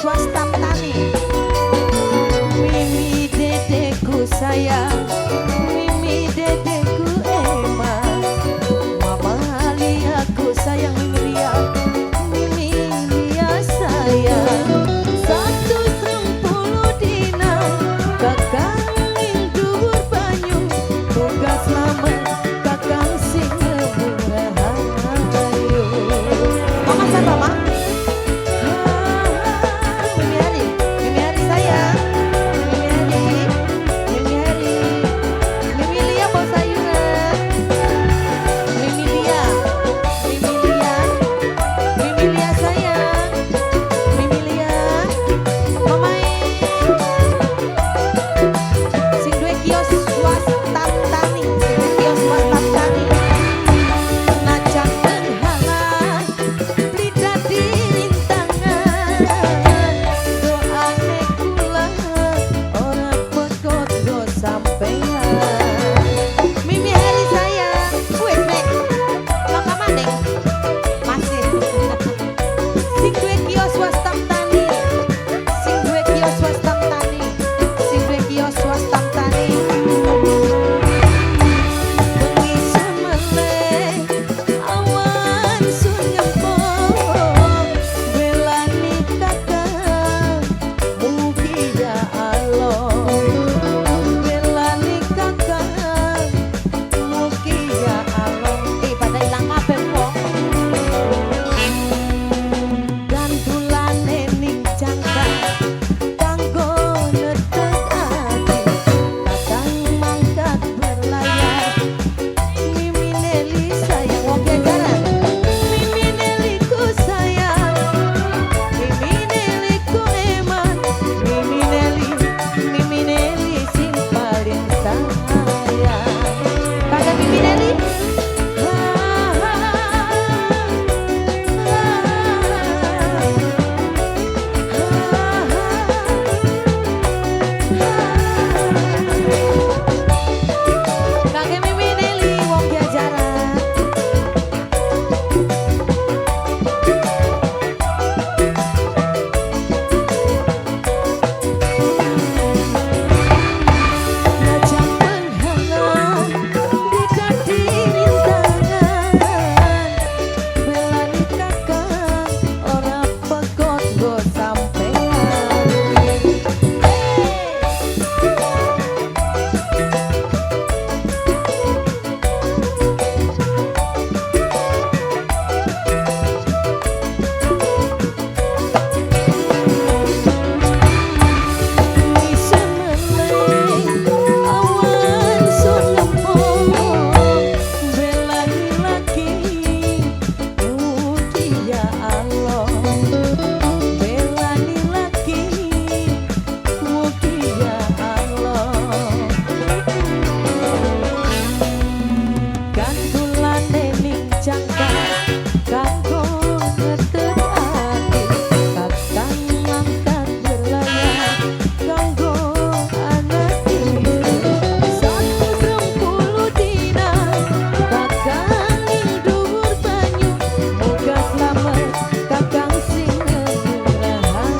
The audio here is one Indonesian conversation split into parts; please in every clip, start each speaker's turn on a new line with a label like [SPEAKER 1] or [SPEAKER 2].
[SPEAKER 1] swasta petani. Mimi dedeku sayang, Mimi dedeku emang, Mama liaku sayang Mimi Lia, Mimi Lia sayang. 130 dina kakang ing dhuwur banyu, muga slamet kakang sing rahayu. Mama siapa, Mak? Mimi Hari sayang, Mimi Hari, Mimi Lia bawa sayuran, Mimi Lia sayang, Mimi Lia, Mamae, sing duwe kios swasta tani, kios swasta tani, najan halan, beli dadi rintangan, doane kula ora podo sampean. Mimi Hari sayang, wes nek mangka maning masih sing duwe kios swasta tani, sing duwe kios swasta tani, sing duwe kios swasta tani. Bengi semeleh awan sun ngempong, belani kakang mugi ya Allah, belani kakang mugi ya Allah. Pada ilang kabeh wong gantulane ning jangkar kanggo nedekake kakang mangkat berlayar. Mimi Neli sayang wong jajaran, Mimi Neliku sayang, Mimi Neliku eman, Mimi Neli sing paling sayang. Kakak Mimi Neli, Kakek Mimi Neli wong jajaran. Najan penghalang dikadi rintangan, belani kakang ora pegot nggo sampean. Semeleh awan sun ngempong, belani lagi mugi ya Allah, belani lagi mugi ya Allah. Gantulane ning jangkar kanggo ngedekake kakang mangkat berlayar kanggo anak iki. 130 dina kakang ing dhuwur banyu, muga slamet kakang sing rahayu.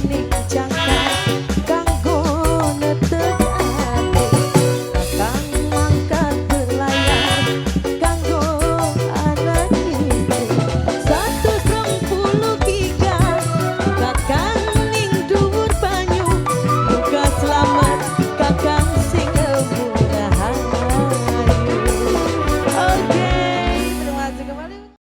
[SPEAKER 1] ning